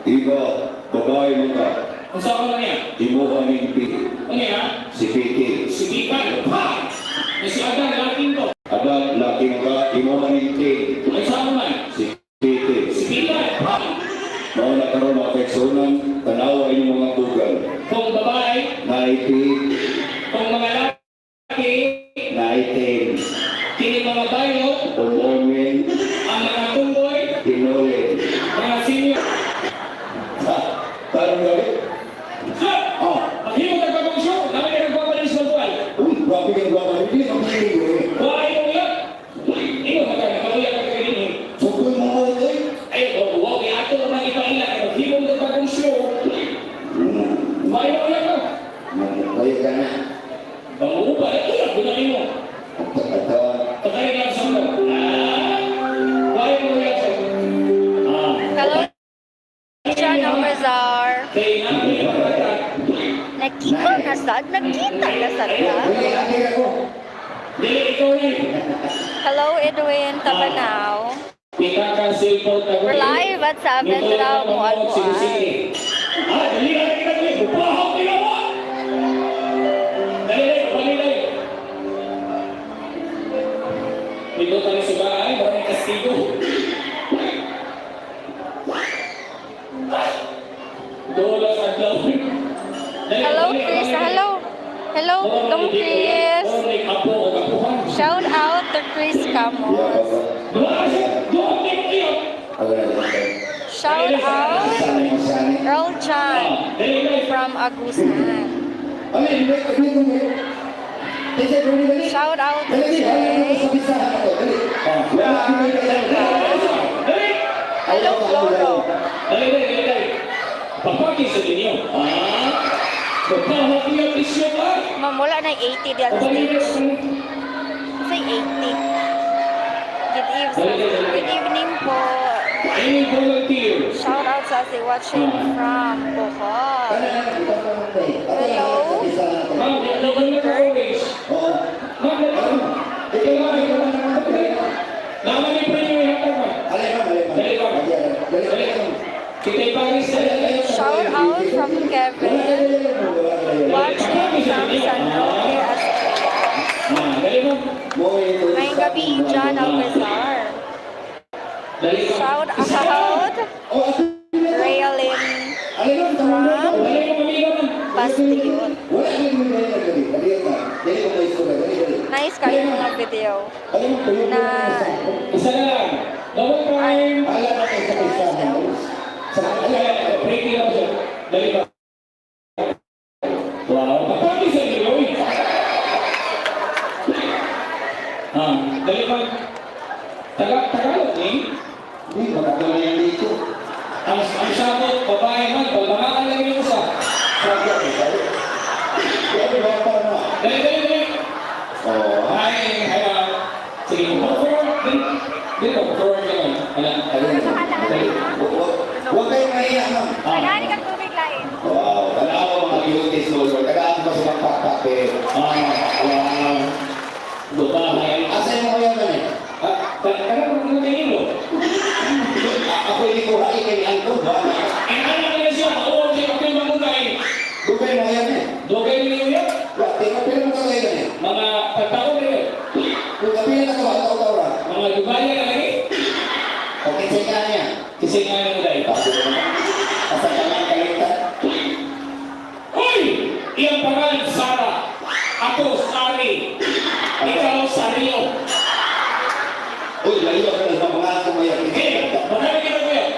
Iba, babae mo ka. Ang sa ako lang yan. Imuha ng Piki. Ano yan? Si Piki. Sige ka. Ha! May si Adan, laking ko. Adan, laki mo ka. Imuha ng Piki. Ang sa ako man. Si Piki. Sige ka. Ha! Mga nakaroon ng afeksyonan, tanawa yung mga bugal. Kung babae, Naiti, kung mga laki, naitin, kini mga bayo, umumin, ang mga tumboy, pinuli. mga senior. Ha? Parang gawin? Ha! Ah, Maghimo ka bagong show, namin ka nagpapalis ng buwan. uy, grabe ka ba? Hindi ang hindi eh. Buhay mo yan. Ino ka ka, nakabuya ka ka rin. Sukul mo mo ito eh. Ay, wow, ato naman ipaila. Maghimo ka bagong show. Buhay mo yan ka. Kaya ka na. Bangupa, ito yan, gunawin mo. Katawan. Patay lang sa mo. Buhay mo yan ka. Hello, Channel Bazaar. Kaya namin yung mga Nakita na sad? Nakita na sad ka? Hindi, hindi ako. Dili, ikaw rin. Hello, Edwin Tabanaw. Pinaka-cellphone ka. We're live at 7 daw mo ano ay. Dali lang kita dali. Bupahok nila mo. Dali lang, dali lang. Dito tayo sa bahay, maraming kastigo. Dola sa daw. Hello, Chris. Hello. Hello, Dong Chris. Shout out to Chris Camos. Shout out Earl John from Agusan. Shout out to Jay. Hello, Floro. Papakis sa inyo. Magpahok niya isyo ka. Mamula na 80 diyan stage. Say 80. Good evening po. Any volunteer? Shout out sa si watching from Bohol. Hello. Ma'am, ito ba na ka-orange? Ma'am, ito lang. Naman yung premium yung hatag, ma'am. Dali ba? Dali ba? Kita iparis na yan. Shout out from Kevin. Watching from San Roque Astrea. Dali ba? May gabi John Alcazar. Dali ba? Shout out Raylin from Dali ba, amiga, ma'am? Bastion. Nice kayo mga video na Isa na lang. Double time. Breaking up siya. Dali ba? Wow. Papakis sa inyo, Loy. Dali ba? Tagalog, eh? Ang sagot, babae man, pagbahakan lang yung isa. Dali, dali, dali. Hi, hi, ma'am. Sige, forward. Dito, forward ka lang. Dali. Huwag kayong mahiya, ma'am. Nagani kang tubig lain. Wow, tanawa mga beauty solver. Tagaan mo sa magpapake. Wow. Babae. Asan mo kaya man eh? Tagalog mo na kayo. Ako hindi ko hain kay Anto. Ang anak na siya, oo, siya kapil mamutay. Dugay mo yan eh. Dogay niyo yan. Tingnan pila mo kaya yan eh. Mga pagtao nila. Kung kapila na ka, ataw-taw ra. Mga Dubaya na lagi. Okay, sa ika niya. Kasi nga nang dahil. Asa ka man kalitan. Hoy! Iyang pangalan, Sara. Ako, Sari. Ikaw, Sario. Uy, layo ka na sa mga ato mo yan. Eh, magkano kita ko yan?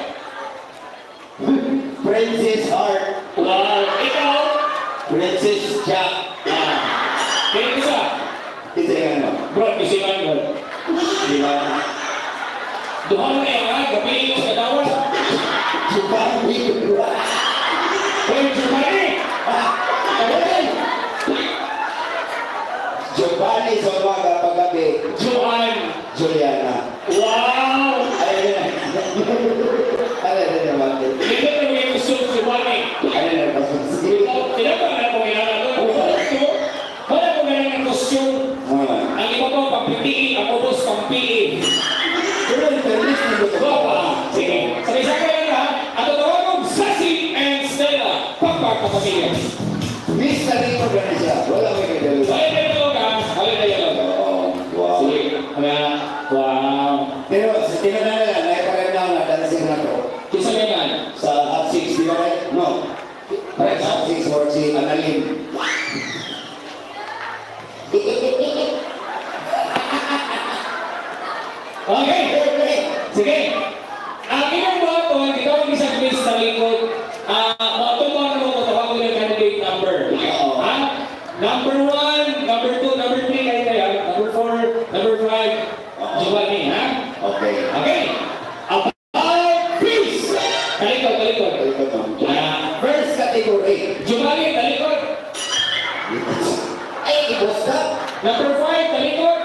Princess Heart. Wow. Ikaw? Princess Jack. Kaya isa. Isa yan mo. Bro, kasi nga bro. Diba? Duha mo na yan, ha? Gabi yung sa dawas. Subang dito. Hoy, Jumari! Giovanni Zolwaga paggabi. Joan! Juliana. Wow! Ayun na. Ano na naman? Hindi na may gusto si Wani. Ano na naman? Tinatang na kung yan ano. Wala ko ganyan ang costume. Ang iba ko, pang-PPE. Ako boss, pang-PE. Pero in fairness, hindi ko Baba! Sige. sige. Miss na rin mo gano'n siya. Wala may kagalo. Balik na yellow ka. Balik na yellow. Oo, wow. Sige. Wow. Pero sa tinanong na lang, naiparin na ako na dancing na to. Kisa nga yan. Sa Hot 6, di ba right? No. Right, Hot 6 or si Analin. Okay. Sige. Ang inyong baton, ikaw ang isang miss sa likod. Matutuwa na mo, tawag ko yung candidate number. Oo. Ha? Number 1, number 2, number 3, kayo na yan. Number 4, number 5, Giovanni, ha? Okay. Okay. About peace. Talikod, talikod. First category. Giovanni, talikod. Ay, ibos ka. Number 5, talikod.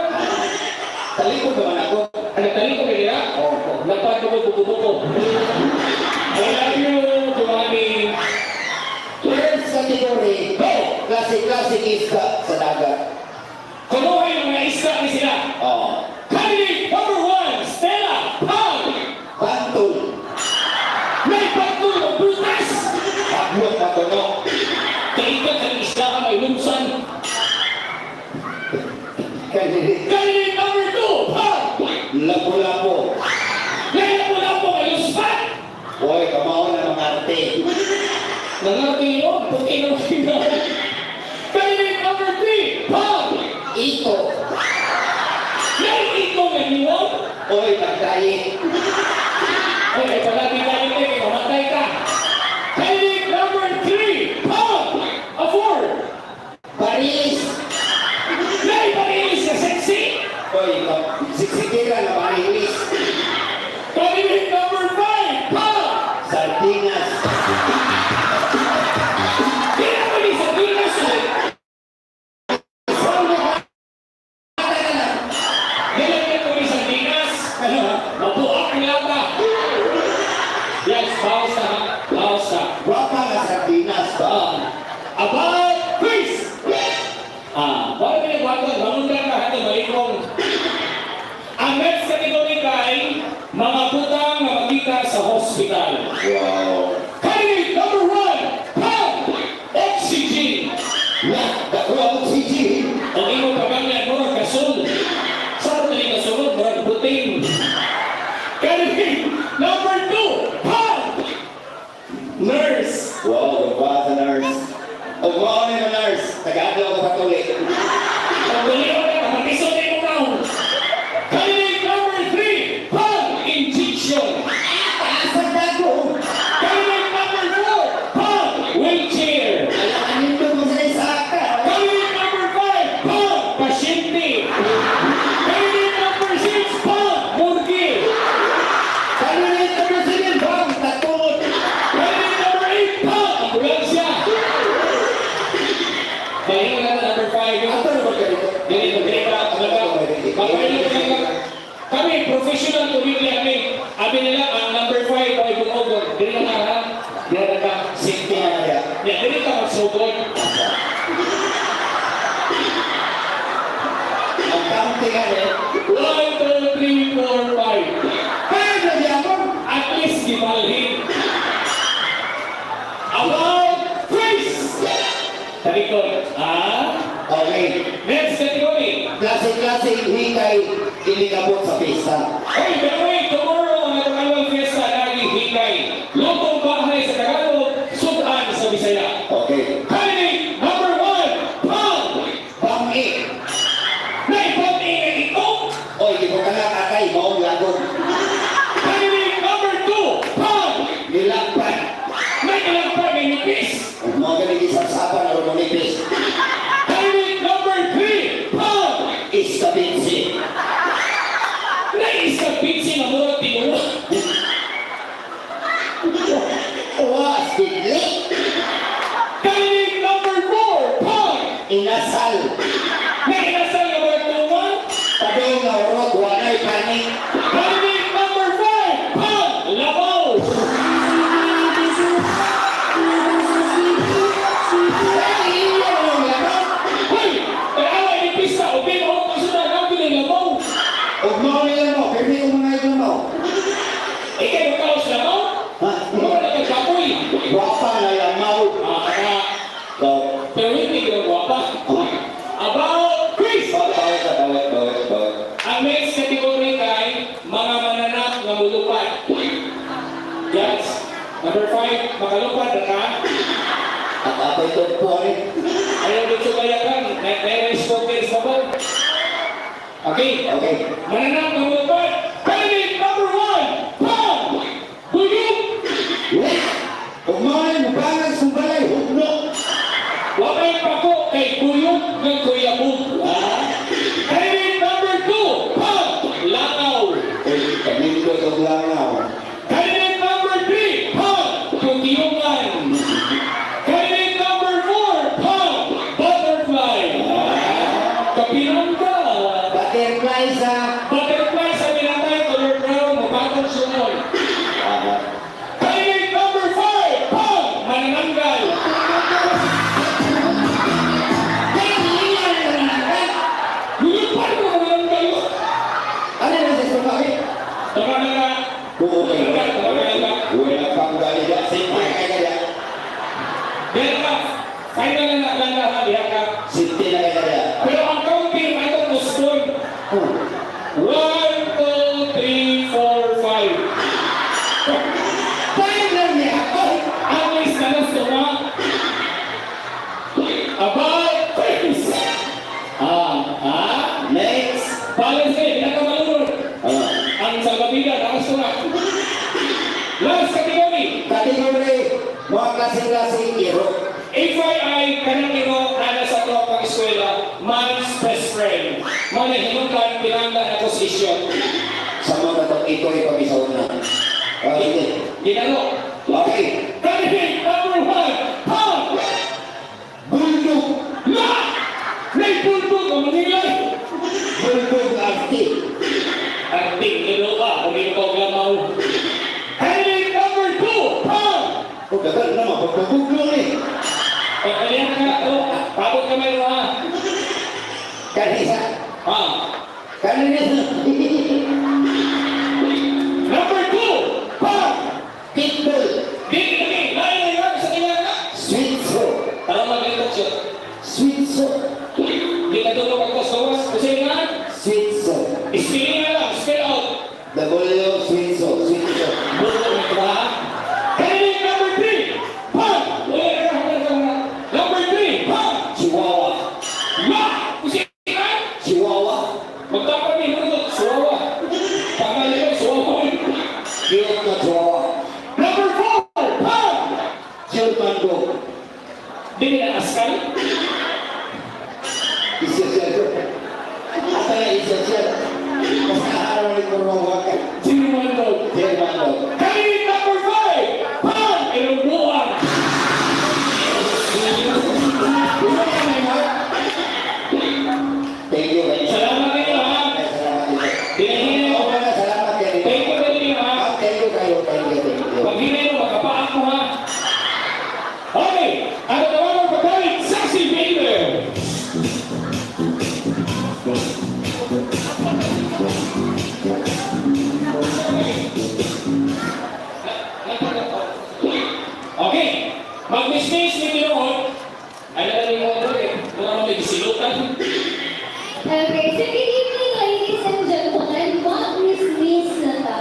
Talikod naman ako. Ano, talikod ka nila? Oo. Dapat ko buko-buko. I love you, Giovanni. First category. Go! Classic isda sa dagat. Kunuha yung mga isda ni sila. Oo. Candidate number 1, Stella Pang. Pantol. May pagtul ng butas. Paglong patuno. Kaikat ang isda ka may lumsan. Candidate. Candidate number 2, Pang. Lapu-lapu. Ngayon mo lang po kayo spat. Hoy, kamao na ng arte. Nangarapin yun, puti ng sila. Candidate number 3, Pang. Ito. Ngayon ito ng niwag. Hoy, pagkain. Ay, ay palagi tayo kayo, mamatay ka. Candidate number 3, Pang. Afford. Paris. Ngayon pag-iis na sexy. Hoy, siksikira na Paris. Candidate number 5, Pang. Sardinas. Kaya mo ni sa Pinas. Nilagyan ko ni sa Pinas. Mabuak ang lata. Yes, bawas na. Bawas na. Guwapa nga sardinas ba? About Chris! Para pinagwagan, mangundan ka hati malikong. Ang next category kay mga butang na magika sa hospital. Wow. Candidate number 1, Pang! Oxygen! Wow, Gigi. Ang imo pagkamyan mo ng kasul. Sa ito ni kasulod, murag buting. Candidate number 2, Pang! Nurse! Wow, gaba sa nurse. Ang mga na yung nurse. Taga-adlaw ko patuloy. Ang dali ko na, mag-iso na yung now. Candidate number 3, Pang! Injection! Sa dago. Candidate number 4, Pang! Wheelchair! Alam, nito mo sa isaka. Candidate number 5, Pang! Pasyente! Candidate number 6, Pang! Murgi! Candidate number 7, bang, tatulog. Candidate number 8, Pang! Ambulansya! Kaya nga number 5, Ato na ba ganito? ganito, kami, professional comedian kami nila, ang number 5 ay bukog. Dili na ha? Dili na ka? Safety na kaya. Dili ka magsugod. Ang counting nga eh. 1, 2, 3, 4, 5. Kaya na di ako. At least gibalhin. About Chris! Talikod. Okay. Next category. Klase-klase hikay iligabot sa pista. Hey, by the way, tomorrow ang Tagalog Fiesta lagi hikay. Lutong bahay sa Tagalog, sudan sa Bisaya. Okay. Candidate number 1, Pang! Bangi. Naipag-ingay ito. Oy, di ko ka na kakay, maong lagod. Candidate number 2, Pang! Nilakpan. May kalagpag may nipis. Mga ganun isang-sapan o manipis. Candidate number 3, Pang! Iskabinsi. Naisang pinsi na murag tinuwa. Uwas, bigli. Candidate number 4, Pang! Inasal. Nainasal na murag tinuwa. Padong na urot, wanay panik. Candidate number 5, Pang! Labaw! Ay, iyan yung laman. Hoy! Kaya ni pista, ubin ako kung saan ang pinilabaw. Huwag mo nila mo, pwede yung mga ito mo. Ikaw yung kaos labaw? Ha? Mga nagkakapoy. Guwapa na Number 5, makalupad ka. At ako'y tumpuan. Ayaw dito bayaran. May spoken sa ball. Okay. Okay. Mananap ng malupad. Candidate number 1, Pam! Buyog! Kumain mo bangas ng balay. Hublok. Wakay pa ko kay Buyog ng Kuya Bug. Candidate number 2, Pam! Langaw! Kami ko itong langaw. Candidate number 3, Pam! Tutiyungan! Candidate number 4, Pam! Butterfly! Kapinangga! Butterfly sa... Butterfly sa binatay, color brown, mapatong sunod. Candidate number 5, Pam! Manananggal! Lulupan mo manananggal! Ano na sa bakit? Tama na nga! Buhay. Tama na nga! Wala pang galida. Simay ka kaya. Diyan ka! Final na lang diyan ka! Sinti na kaya. Pero ang counting ay ito gusto. 1, 2, 3, 4, 5. Tayo lang niya ako. Ang is na lang suma. About face. Next. Balance eh, pinakamalunod. Ah. Ang salvavidas, nakasura. Last category. Kategory. Mga klaseng-klaseng iro. FYI, kanang ino na sa tropang eskwela, man's best friend. Manahinukan, pinanda na posisyon. Sa mga itong ito ay pamisaw na. Okay. Ginano. Okay. Candidate number 1, Pam! Bulldog. La! May bulbog o manilay! Bulldog arti. Ang tingin ka, kung ikaw gamaw. Candidate number 2, Pam! O dagal naman. Pagpaguglo ni. Pagkalihan ka, pabot kamay mo ha. Kanisa. Kanisa. Number 2, Pam! Pitbull. Dili, lain na sa kanya na. Sweet soul. Tara magalit siya. Sweet soul. Di ka tulog ako sa was. Kasi nga, Sweet soul. spelling na lang, spell out. W sweet soul. Sweet soul. Bulbog na ito ha. Candidate number 3, Pam! Number 3, Pam! Chihuahua. La! Kusina! Chihuahua. Magdapat ni Mundo, Suwawa. Pangalan ko, Suwawa. Cute na chihuahua. Number 4, Pam! German dog. Dili na askal. Isa-siya. Ata na isa-siya. Mas kaaraw rin ko mga wakay. German dog. German dog. Candidate number 5, Pam! Ilungguan. Thank you. Salamat kayo ha. Salamat dito. Dinahinin mo. Okay na, salamat kayo. Thank you kayo ha. Thank you kayo. Thank you. Thank you. Pag hindi mo, magkapaak mo ha. Okay. Ang tawag ng pagkalit, Sassy Baby. Okay. Mag-mismis ni Pinoon. Ay, nalalim mo ito eh. Kung ano may gisilutan. Okay, so good evening, ladies and gentlemen. Mag-miss na ta.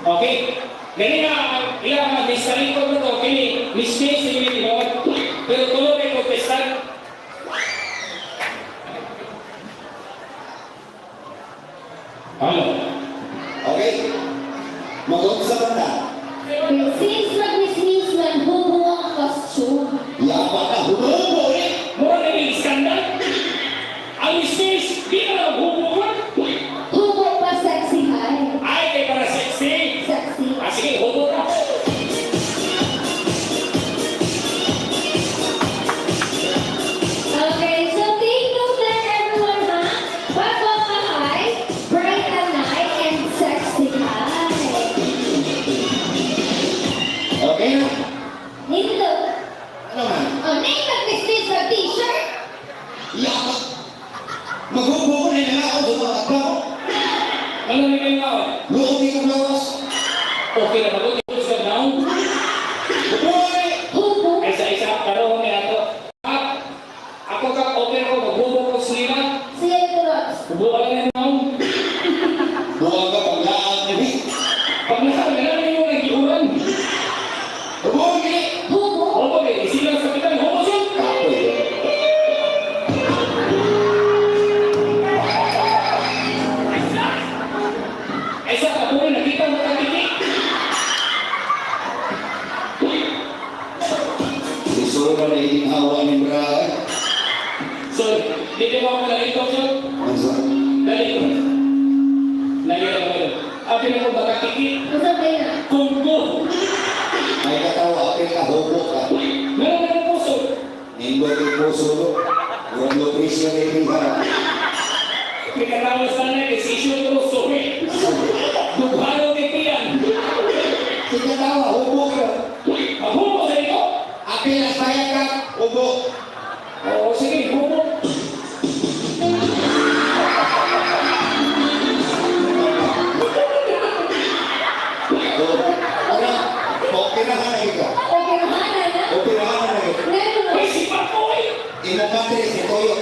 Okay. Ganyan na, ilang mag-mistarin ko ito. Kini, mismis ni Pinoon. Pero tuloy may protestan. Ano? Okay? Mag-uusap ka na. Okay, since mag-miss man, hubo ang costume. Yapa ka. Hubo eh. Mura na yung skandal. Ang mismis, di na lang hubukan. Hubo pa sexy high. Ay, kay para sexy. Sexy. Sige, hubo ka. Okay, so take note that everyone, ha? Bago ka high, bright and night, and sexy high. Okay na? Nito. Ano man? Oh, name mag-miss sa t-shirt. Yapa. Maghubo ko na yung ako. Dumatak ko. Ano na kayo nga? Luobi ko lawas. Okay na ba ito? Gusto na ako? Hubo eh. Hubo. Isa-isa, karoon niya ito. Ako ka, okay ako, maghubo ko sila. Siya ito, Ross. Hubo ka lang ako. Buwag ka paglaan ni. Pag nasabi na namin yung nag-iuran. Buwag ni. Hubo. Opo, eh. Sila sa kita, homo siya. Kapoy. Ay sa kapoy, nakita mo kang Isuro ka na hawa ni Bra. So, dito mo ako nalito siya. Ano? Nalito. Nalito mo yun. Api na mo makakikit. Masabay na. Kunggo. May katawa, apil ka, hubo ka. Meron na ng puso. Nindo kay puso lo. Huwag lo presyo kay Bra. Pinarawas na na, desisyon ko, sorry. Dughano kay Tiyan. Sige katawa, hubo ka. Mahumo sa ito. Apil na saya ka, hubo. Oo, sige, humo. Ano? Okay na ka na ikaw. Okay, mahana na. Okay na ka na ikaw. Meron na. Ay, si Papoy! Imo matris ni Toyo.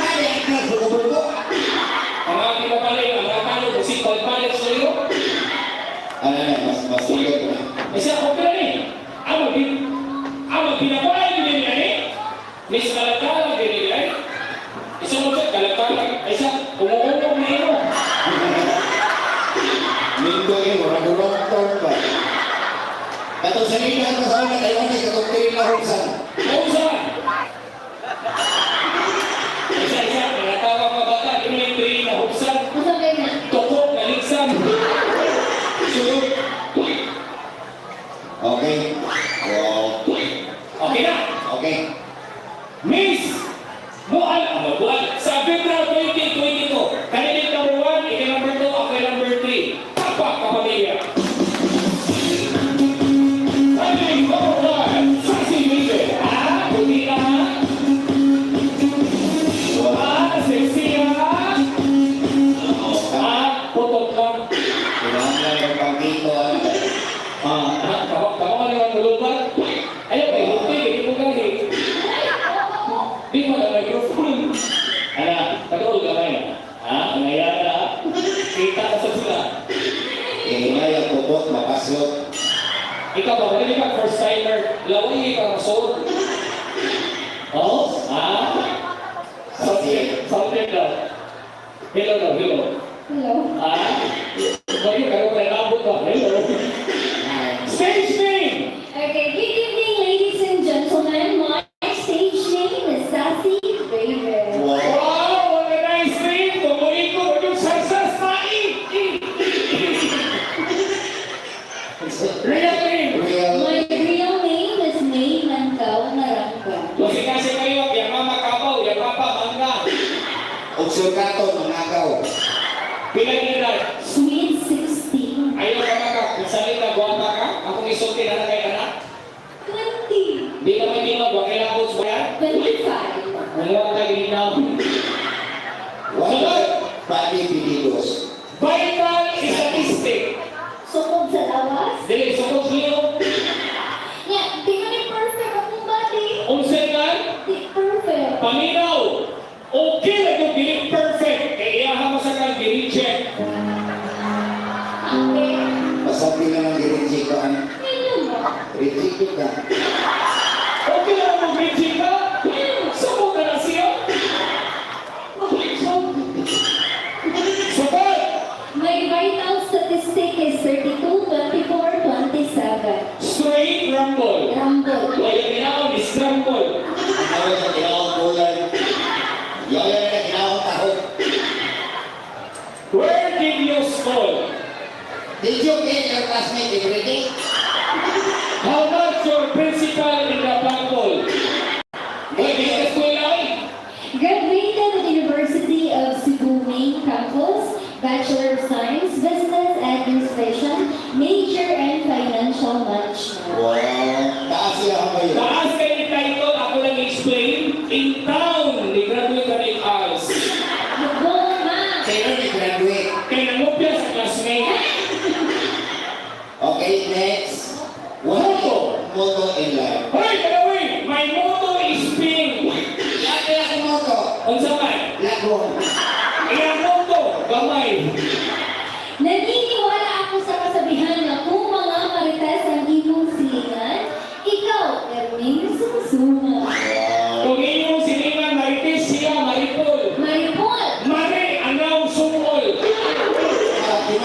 Kaya ka, buko-buko. Ang aking kapalay, ang akalo, si Palpalit sa iyo. Ano na, mas sigat na. Ay siya, okay na eh. Ang pinapalay din nila eh. Miss Kalatalang din nila eh. Isa mo siya, Kalatalang. Ay siya, umuunong na ino. Nindo imo, nagulong taon ba? Katong sa nila ang kasama kayo ni katong kayo na huksan. Kausa! Ay siya, pinatawa pa bata, ino yung train na huksan. Masabay na. Tukok na liksan. Sulog. Okay. Wow. Okay na. Okay. Miss Mual, sa February 2022, candidate number 1, ika number 2, ako number 3. Tapak kapamilya. Candidate number 1, Sassy Miguel. Puti ka ha? Sexy ha? Putot lang. Kailangan yung pangkito. Tama ka naman malubad. Ayaw kayo, hindi mo galing. Di mo na microphone. Pag-uul ka kayo. Ang nangyayari na. Kita ka sa sila. Ngayon, pupot, makaslot. Ikaw ba, hindi ka first timer. Laway ka ng soul. Oo? Something lang. Hello daw, hello. Hello. Bakit kayo may nabot ba? Hello. Stage name! Okay, good evening, ladies and gentlemen. My stage name is Sassy Raven. Wow. Wow, what a nice name! Tumuhin ko yung sarsas na Real name! Real. My real name is May Mancaw Narangga. Kasi kayo, yung mama kabaw, yung papa mangga. Obsergato, managaw. Pinag-ilan. Sweet 16. Ayaw ka maka, kung salita, guwapa ka, akong isulti na kay anak. 20. Di naman di mo, wakil ang boss ba yan? 25. Kung wala ka ginaw. What? Pati pinilos. Vital statistic. Sukog sa lawas. Dili, sukog niyo. Yeah, di ka ni perfect akong body. Unsengan, Di perfect. paminaw. Okay na kung dili perfect. Kaya iyaha mo sa kang dili-check. Okay. Masabi na ng girinsikaan. Ngayon mo. Rinsikot ka. Okay na kung dili-check ka. Sumog na na siya. Support! My vital statistic is 32, 24, 27. Straight rumble. Rumble. Kaya ginaon is rumble. Ang tawag sa tinawag bulan. Yaw na tinawag taho. Where did you school? Did you get your classmate every day? How much your principal in the Bible? Where did you school ay? Graduated at the University of Cebu Main Campus, Bachelor of Science, Business Administration, major in Financial Management. Wow. Taas siya ang kayo. Taas kayo ni title, ako lang explain. In town, ni graduate ka ni ALS. Go, ma! Kaya ni graduate. Kaya nangopya sa classmate. Okay, next. What is your motto in life?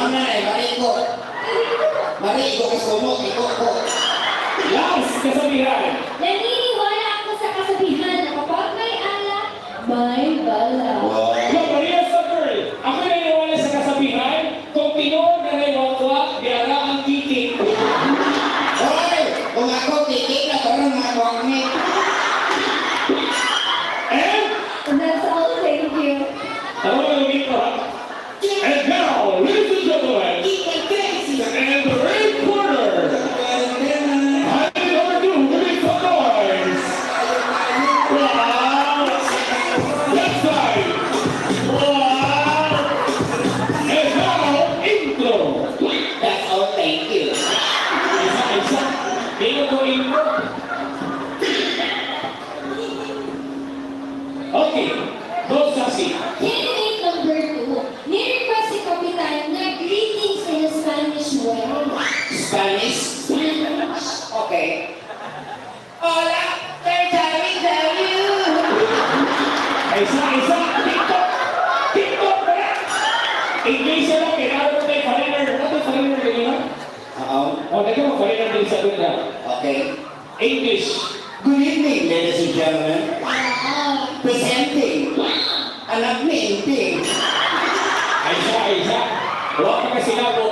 Mama ay mariko. Mariko ka sumok, iko ko. Last kasabihan. Naniniwala ako sa kasabihan na kapag may alak, may bala. Wow. Yo, Maria Samuel, ako naniniwala sa kasabihan, kung tinood na may wakwa, diara ang titik. Hoy! Kung ako titik na parang mga kwangit. And, That's all, thank you. ako na yung ito, ha? And now, ladies and gentlemen, and the red corner, I number 2, make some noise. Wow! Left side. Wow! And now, intro. That's all, thank you. Isa. Tingnan ko intro. Okay. Go, Sassy. Candidate number 2, ni-request si Kapitan na greetings in a Spanish way. Spanish? Spanish. Okay. Hola, they're telling you. Isa. TikTok. TikTok ba yan? English na lang. Kailangan mo tayo foreigner. Ano tayo foreigner ganyan? Oo. O, nagka mo foreigner din sa doon na. Okay. English. Good evening, ladies and gentlemen. Wow. Presenting. Anak ni Inting. Isa. Huwag ka kasi nabo.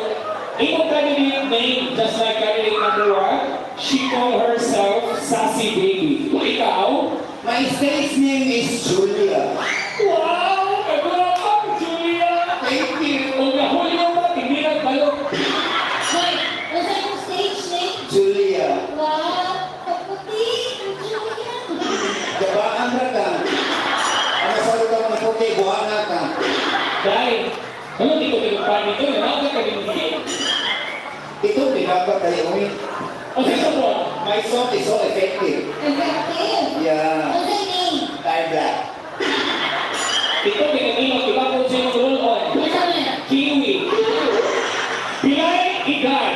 Ito candidate name, just like candidate number 1, she called herself Sassy Baby. Ikaw? My stage name is Julia. Wow! Nagula ka, Julia! Thank you. Kung nahuli mo ba, hindi nagbalok. Wait, what's that yung stage name? Julia. Wow. Kaputi. Julia. Gabaan ra ka. Ano sa lugar ng puti, buhana ka. Dahil, ano di ko tinupaan nito, nanaga ka rin hindi. Ito, pinagbat tayo uwi. O sa po, My song is so effective. Effective. Yeah. What's that name? Time black. ito pinag-inog, iba po siya roll on. What's that name? Kiwi. Pilay Igan,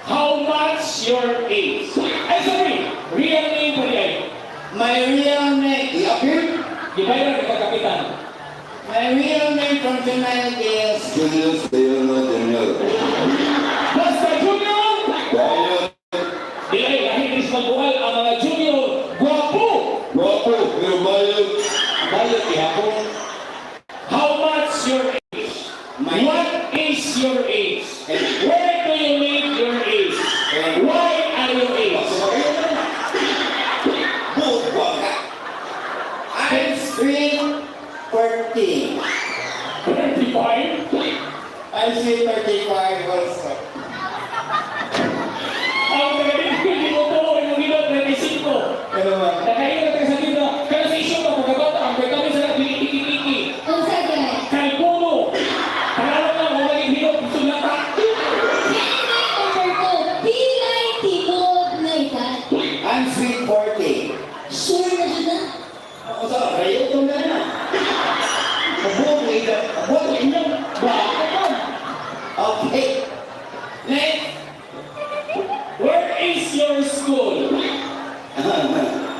how much your age? Ay, sorry, real name pa yan. My real name, Yapir. Di ba yun ang kapitan? My real name from tonight is Julius Leonard Jr. Basta Junior! Dilay, kahit is magbuhal ang mga junior, guwapo! Guwapo, pero bayad. Bayot ihapon. How much your age? What is your age? Where do you live your age? Why are you age? Good waka. I'm still 40. 35? I'm still 35 also. Ang hindi mo to, yung ginawa, 35. Ano ba? Nakain na tayo sa dito. Kaya sa isyo ka, pagkabata, ang kami sa nagpili-tiki-tiki. What's that guy? Kalkulo. Pangalan lang, kung maging hirap, gusto na ta. Candidate number 2, Pilay Timog na edad. I'm still 40. Sure na siya na? Ako sa rayo ito na na. Abot mo ito. Abot mo ito. Okay. Next. Where is your school?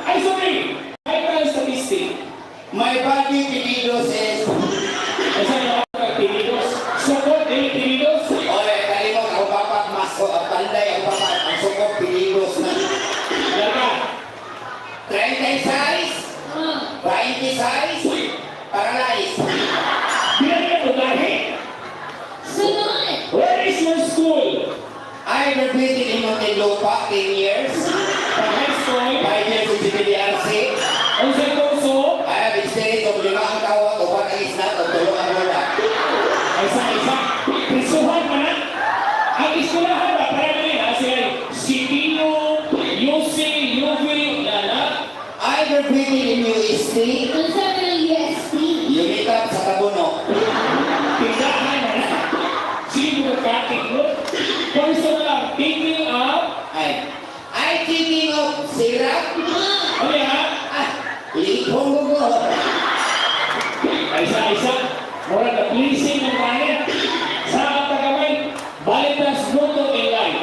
Ay, sorry. Vital statistic. My body pinilos is... Ay, saan yung mga tinidos? Sukot, tinidos? Oye, kalimot ako papat masko at panday ako papat. Ang sukot pinilos na. Yaka. 36, 26, paralyzed. Bilang ka tugahe. Sunod! Where is your school? I graduated in Muntinlupa 10 years. From high school. 5 years in CPDRC. Ang sa kurso. I have experience of 5 ang kawat o 1 ang isnat o 2 ang wala. Ay, isa. Prisuhan ka na. Ang iskulahan ba? Para na rin. Sila CPU, UC, UV, lala. I graduated in UST. Ang sabi ng UST. Unicap sa Tabuno. Tindahan na na. Sino ka katikot? Kurso na lang. Thinking of. I thinking of syrup. Ano yan? Likong gugo. Ay, isa. Mura na pleasing ng kanin. Sa tagamay, balitas motto in life.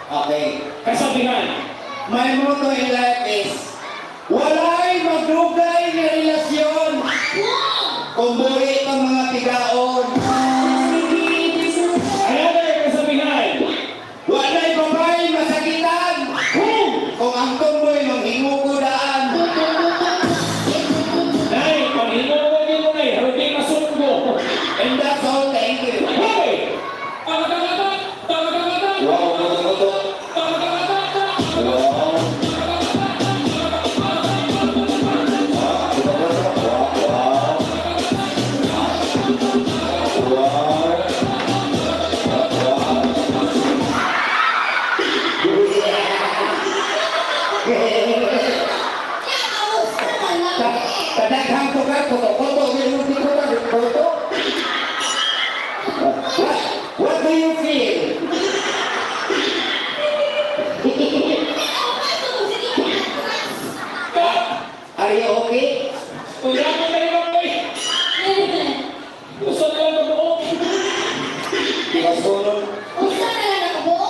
Okay. Kasabihan. My motto in life is, walay magdugay na relasyon. Wow! Kung buhay ang mga tigaon. Ayan Masunod. Unsa na lang nakabuo?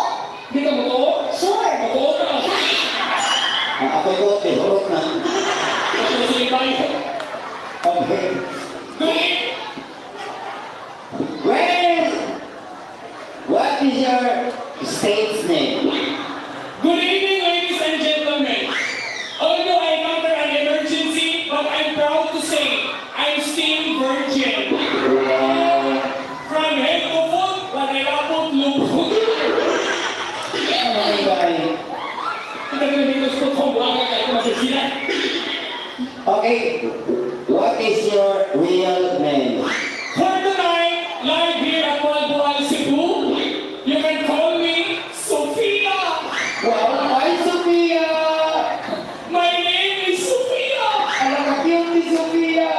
Di ka mo Sure. Mabuo ka. Ako ko, tihurot na. Ito si Ibay. Okay. Good. Well, what is your state's name? Good evening, ladies and gentlemen. Although I encounter an emergency, but I'm proud to say I'm still virgin. From head to foot, wala labot lubot. Ano ba? Ito na yung gusto kong buwangan kayo masusilan. Okay. What is your real name? For tonight, live here at Malbual, Cebu, you can call me Sofia. Wow, hi Sophia! My name is Sofia. Alam ka cute ni Sophia!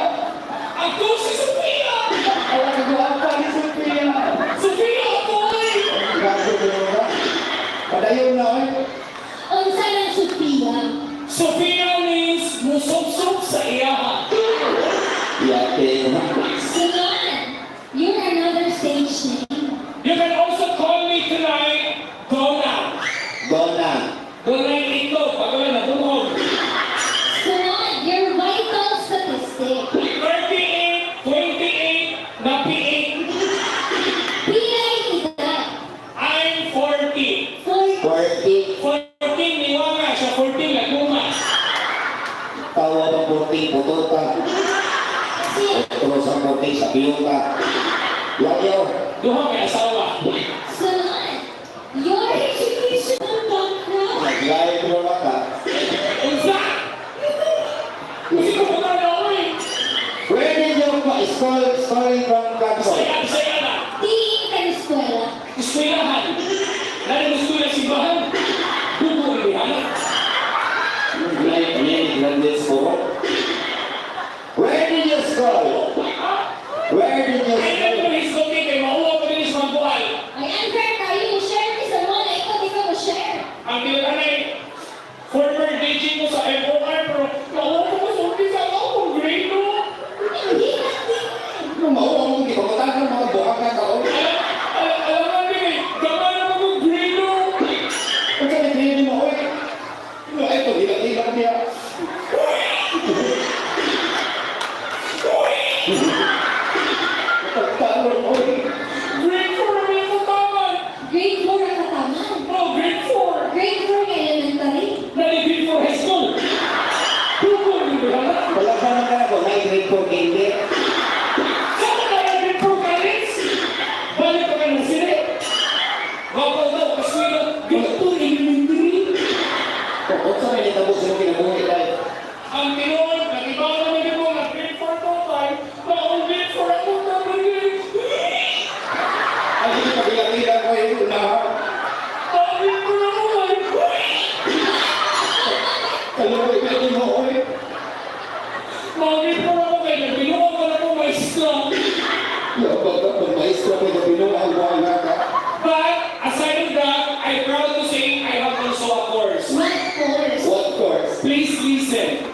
Ako si Sofia. Alam ka guwapa ni Sophia! Sofia, boy. Grabe ko ba? Padayon na eh. Unsa lang Sophia? Sofia means musop-sop sa iyaha. Yate na. Sunod. You're another stage name. You can also call me tonight, Donna. Donna. Donna yung itlog, pag wala na tungkol. Sunod. Your vital statistic. 38, 28, na P8. Pila edad? I'm 40. 40. 14, niwa nga siya, 14, laguma. Tawa ng 40, pututa. Terus ang 40 sa piyuta. Lagyaw. Duha may asawa. Sunod. Your educational background. Naglay ko na ka. Unsa? Kasi ko puta na ako eh. Where did you story from Campos? Saya na. Tingin ka ng eskwela. Eskwelahan. Lalo gusto na simbahan. Buko rin yan. Graduate school. Where did you school? Where did you Ay, school? nato his cooking kay mauwa pa rin sa Mambual. Ay, unfair kayo. Share ni sa mga na ikaw, di ka mo-share. Ang tinatanay, former DJ ko sa FOR, pero mauwa ko sa office ako kung grade no. Hindi na, hindi na. Ano mauwa mo, di ba matang mga buhak na taon? Alam nga din eh, gamay na kung grade no. Ang kaya mo, oy. Ano, ito, hila ka niya. Pagtalo, oy. Grade 4 naman ako taman. Grade 4 ang kataman. Oh, grade 4. Grade 4 ng elementary. Nani grade 4 high school. Buko rin ba yan? Palagpanan ka ako, na grade 4 hindi. Saan ka na grade 4 college? Balik ka ng sila. Babaw daw, kaswilo. Grade 4 elementary. Kung saan may nitabo sila kinabuhi tayo. Ang Pinoy, nag-ibaw naman din mo na grade 4 to 5, na ang grade 4 ako naman din. Ang hindi pabilang-bilang ko yung unahan. Ang grade 4 ako ay Kaluboy ka din mo, oy. mga grade 4 ako kaya nagbinuang ko na po maestro. Labag ka, pag maestro ko na binuang wala ka. But aside of that, I'm proud to say I have also a course. What course? What course? Please listen.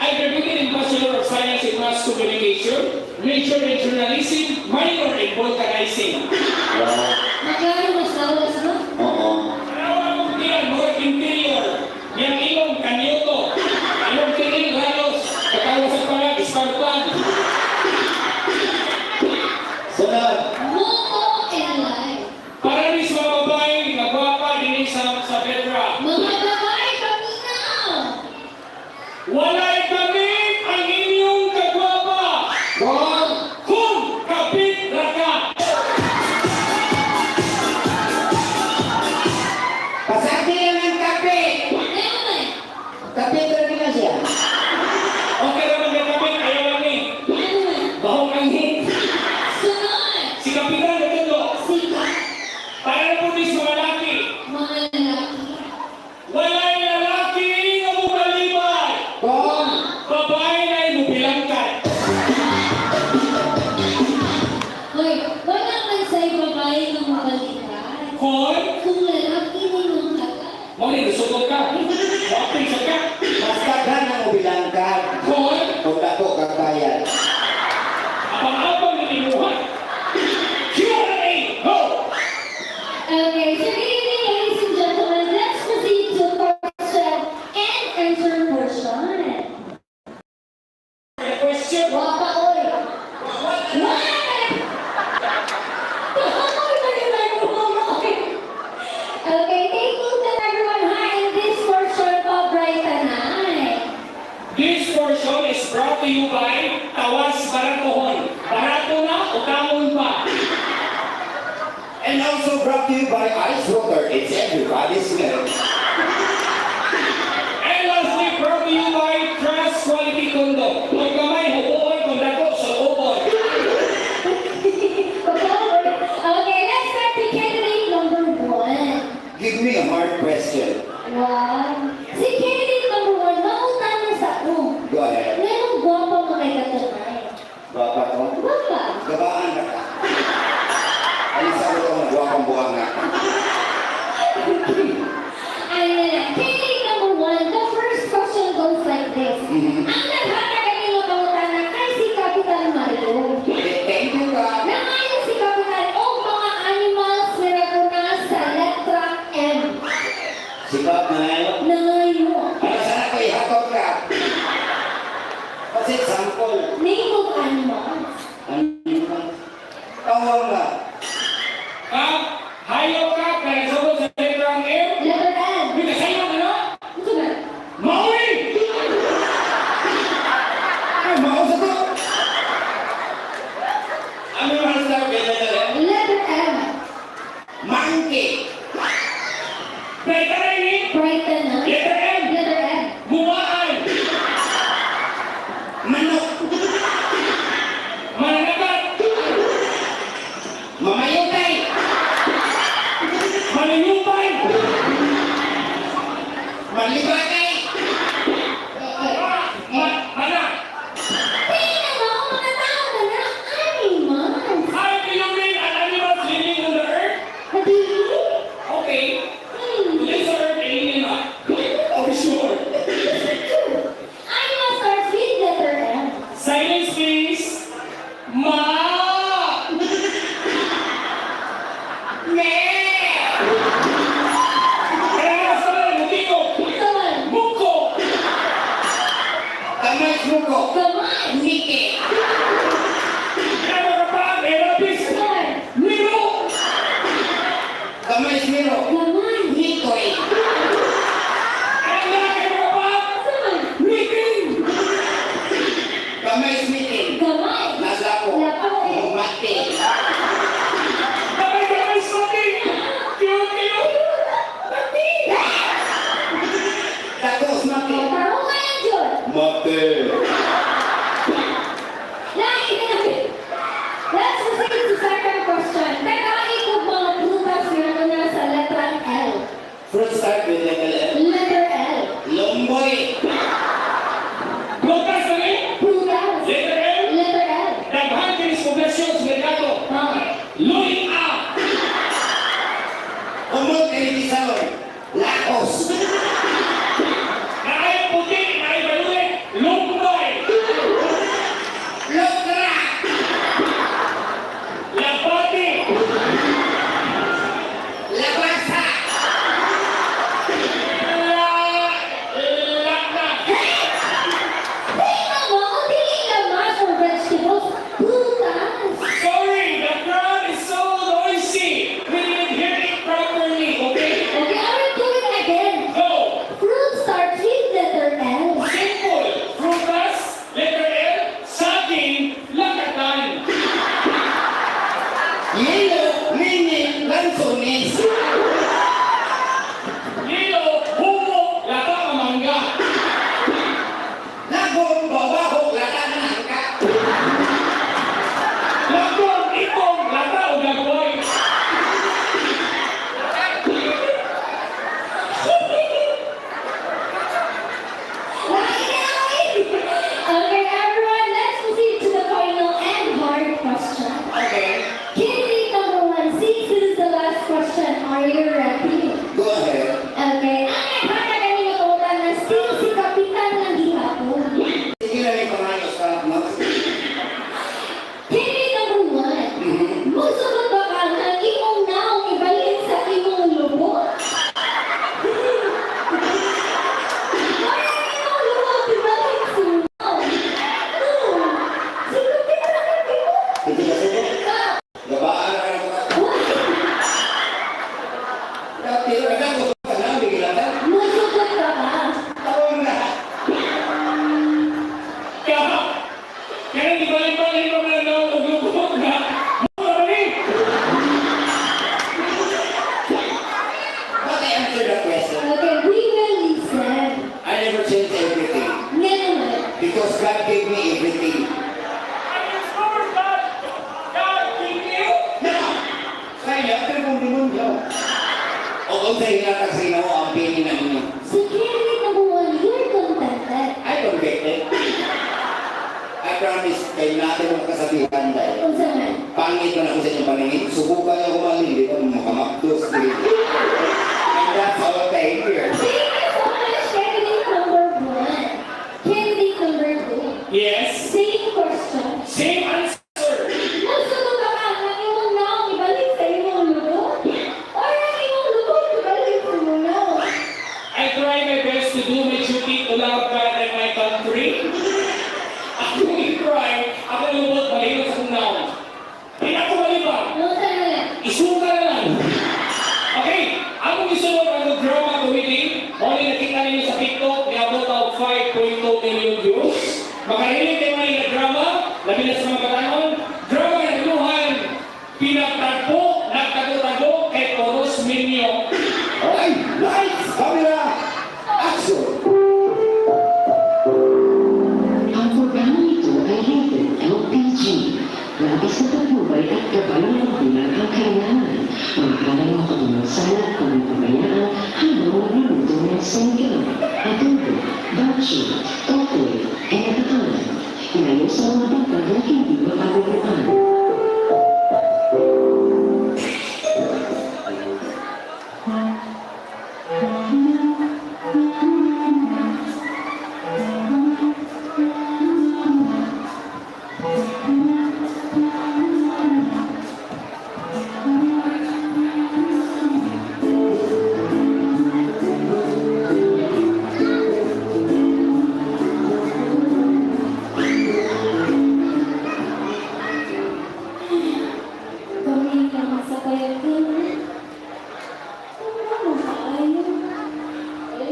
I graduated in Bachelor of Science in Mass Communication, major in journalism, minor in vulcanizing. Wow. Magkano mas lawas mo? Oo. Araw akong tiyan, mga interior, yang ilong kanyoto, anong tingin halos, katawasan pa nga, ispartan. Sunod. Moto and life. Para rin sa mga babae, nagwapa din sa Petra. Mga babae, paminaw! Walay kami ang inyong kagwapa, Kung kung kapit raka. pasakti lang ang kape. Naman! Kape talaga na siya. Okay naman may kapit, ayaw lang eh. Naman! Bahong angin. Sunod! Si Kapitan na ito. Sika! Para na po din sa malaki. Mga lalaki. Walay lalaki nga bumalibay. Kung Babae na imubilangkan. Hoy, wala man sa'yo babae ng mabalikan. Kung, Kung lalaki ni mga hagat. mali, nasukot ka. Wakting sa ka. basta ka nang ubilangkan. Kung, Kung dako kakayan. abang-abang na imuhan. Q&A, go! brought to you by Tawas Baratohon. Barato na o kamon pa? And also brought to you by Ice Water. It's everybody's milk. And lastly, brought to you by Trust Quality Condo. Kung kamay, hubuon kung dako sa ubon. Okay, let's start with candidate number 1. Give me a hard question. Wow. Si candidate number 1, mauna na sa room. Go ahead. Ngayon, gwapa mo kay katunay. Bapak ko. Gwapa. Gabaan na ka. Alisa mo ito magwapang buwang na. Ayan, candidate number 1, the first question goes like this. Mhm. Ang naghata kanino pangutana kay si Kapitan Mario. Thank you, God. Nangayon si Kapitan o mga animals na naguna sa letra M. Sikap na ngayon. Nangayon. Ano sana ko ihatod ka? Kasi sample. Name of animals. Tawag na. Hayo ka, kaya sabot sa letrang M. Letter M. Hindi ka sa'yo, ano? Ito na. Maui! Ay, mausa to. Ano yung halos na pinadala? Letter M. Monkey. Letter M, eh? Brighton na. Letter M. Letter M. Buwaan! Manok. Mananagat! Mamayutay. Manayupay! Malibagay. Anak! Tingnan mo, ang mga tao na na animals. How do you mean an animal living on the earth? Hadili? Okay. This earth alien ba? Oh, sure. Animal starts with letter M. Silence, please. Ma! Ne. Kaya sa mga mutiko. Kaman. Muko! Kamay suko. Kaman. Nike. Kaya mga pa, Elapis. Kaman. Nilo! Kamay smiro. Kaman. Nikoy. Kaya mga pa, Kaman. Niking! Kamay smitin. Kaman. Naslapo. Lapo. Mati. Kamay smoking! Kiyo! Tapos mati. Tarong ka yan, Jun. Mati. Lagi ka namin. Let's proceed to second question. Teka, ikog mga prutas na na sa letrang L. Fruit start with letter L. Letter L. Lomboy. Bukas na rin! Prutas. Letter M. Letter L. Daghan kinis poblasyon sa merkado. Luling A. Umot kay Lakos. Naayang puti, naayang balulit. Lumbay. Lokra. Labati. Labasa. Lakna. Tingnan mo, kung dili lamas or vegetables, prutas. Sorry, the crowd is so noisy. We didn't hear it properly, okay? Okay, I will do it again. Go. Fruit starts with letter L. Simple. Frutas, letter L, saging, lakatan. Yellow. Mini. Lansones. Lilo, humo, lata mangga. Lagong. Babaho. Lata na nangka. Lagong, ikong, lata o gagaway. Okay, everyone, let's proceed to the final and hard question. Okay. Candidate number 1, since this is the last question, are you ready? Go ahead. Okay, ang naghata kanina kautan na still si Kapitan ng gihapon. Sige na rin pangalan sa mas. Candidate number 1, musugot ba ka ng imong naong ibalin sa imong lubot? Ano ang imong lubot ibalin sa naong? Si Kapitan ng gihapon. Hindi ka sige. Ah, Gabaan na kayo. what? Dati na ko na. kong demonyo. O kung sa hinatag sa inaw, ang pili na inyo. So candidate number 1, you're contented. I don't get it. I promise, kayo natin ang kasabihan dahil. Kung saan? Pangit na ako sa inyong paningin. Subukan niyo kumain, hindi ko makamakdos. And that's how I pay here. Thank you so much, candidate number 1. Candidate number 2. Yes. Same question. Same answer. Nasunog ka ka ng iyong naong ibalik sa iyong lubot? Or ang iyong lubot ibalik sa iyong naong? I try my best to do my duty to love God and my country. Ako i-try, ako lubot, mahirap sa kunaw. Hindi ako malibang. Ano talaga? Isuka na lang. Okay, ako isunod ang drama tuwiting. Only nakita ninyo sa TikTok, niabot ang 5.2 million views. Makahilig kayo mga yung drama, labi na sa mga batanon. Drama na nagluhan, pinagtagpo, nagtago-tago, kay Toros Minyo. Okay, lights, camera, action! Ang programang ito ay rated LPG. Labis na patnubay at gabay ng bilang ang kailangan. Maaaring makapamansala at pagpabayaan habang nagluluto ng sanggang, adobo, bachi, totoy, at natatanan. Ngayon sa mga bagay na hindi makaluruan. Kami lang sa kayatin. Ano mo kaayo?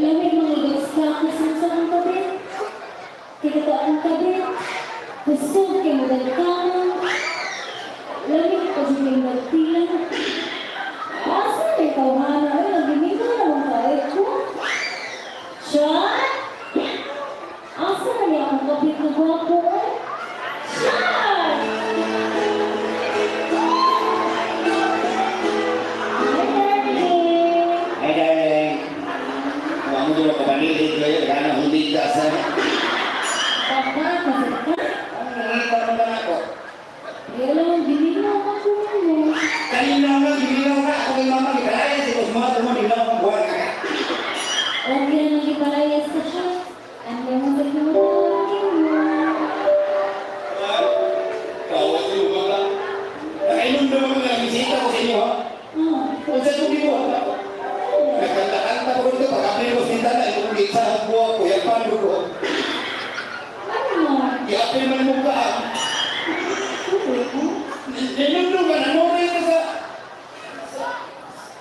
Lamig mga igasta kasi sa ang tabi. Kaya ang tabi. Gusto kayo magagkaman. Lamig pa sa kayo magtilan. Asa may tawhana? Ay, nagimig ko na naman kayo ko. Sean? Asa na niya akong kapit na gwapo? Sean! Hi, darling! Ay, darling. Huwag mo doon kapanilig kayo, gana hindi ka sa... Papa, kasi ka? Ang nangita naman ako. Kaya lang, bili mo ako mo. Kanina nga, bigyan nga ako kay mama, ikalaya si Kusma, tumanin lang ang buwan ka. Okay na nagkiparayas ka siya. Ano yung magandang mo? Kawat yung mga. Nakainom naman ko na bisita ko sa inyo, ha? Kung sa tuloy mo, ha? Nagkanta-kanta ko rin ito, pag-apin mo sinta na, ito kung isa ang buwa ko, yan paano ko. Ano? I-apin man mo ka, ha? Nilundong ka, nanuray ka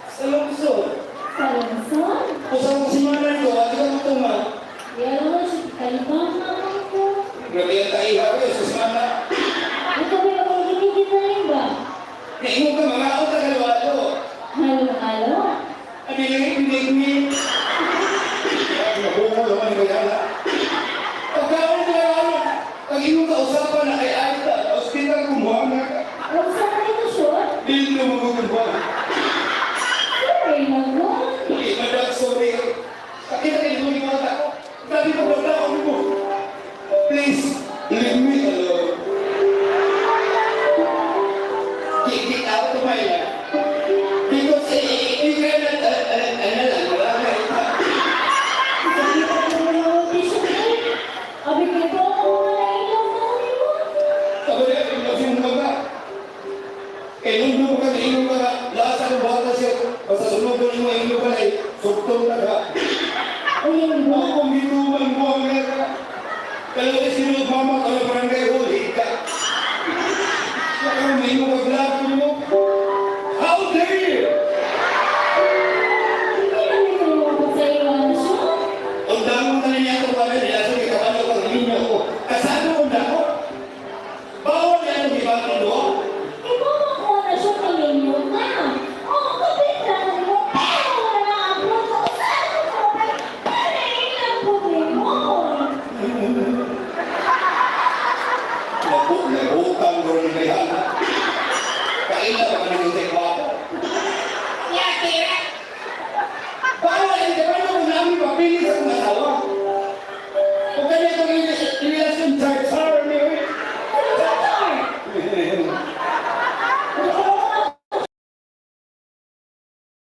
sa lungsod. Kalansan? Kung sa mga simanan ko, at ikaw tumal. Kaya naman siya, kalibang naman ko. Grabe ang kaihaw yun, sa simana. Ito ba yung pagkikikit na rin ba? Naingon ka, mga ako tagalwalo. Halo-halo? Ano yung ipinigmin? Nabungo naman ko yan, ha? Pagkaon ko yan, pag inyong kausapan na kay Aita, hospital kumuha na ka. Huwag sa kanito, Sean? Hindi mo magugulpa. Sorry naman. Hindi, madam, sorry. Kakita kayo yung mata ko. Dati ko wala ako mo. Please, leave me alone. Kick out of my life. Because you cannot, wala ka ita. Sabi ko naman yung audition ko. Abi ko ito ako nailaw na ulit mo. Sabi niya, kasi yung mga. Nung ka na inyong mga lasa ng bata siya. Basta sunod ko yung mga inyong balay. Suktong na ka. Ayun, di ba? Ako kung minuman mo ang nera. Kalawin sinunod mama ka na barangay huli ka. Saka may mga maglago mo. How dare you? Ano yung ako sa iwan, Sean? Ang damo na niya ito pala nila. So ikabalo kang linya ko. Kasano kong dako? Bawal yan ang ibang doon. Ibumakuha na siya ng inyo na. Oo, kapit lang mo. Pero wala na ako. Saan ko ba? Pinailan ko rin mo. Nabukang ko rin kaya. Kaila ka nang hindi kwapo. tira!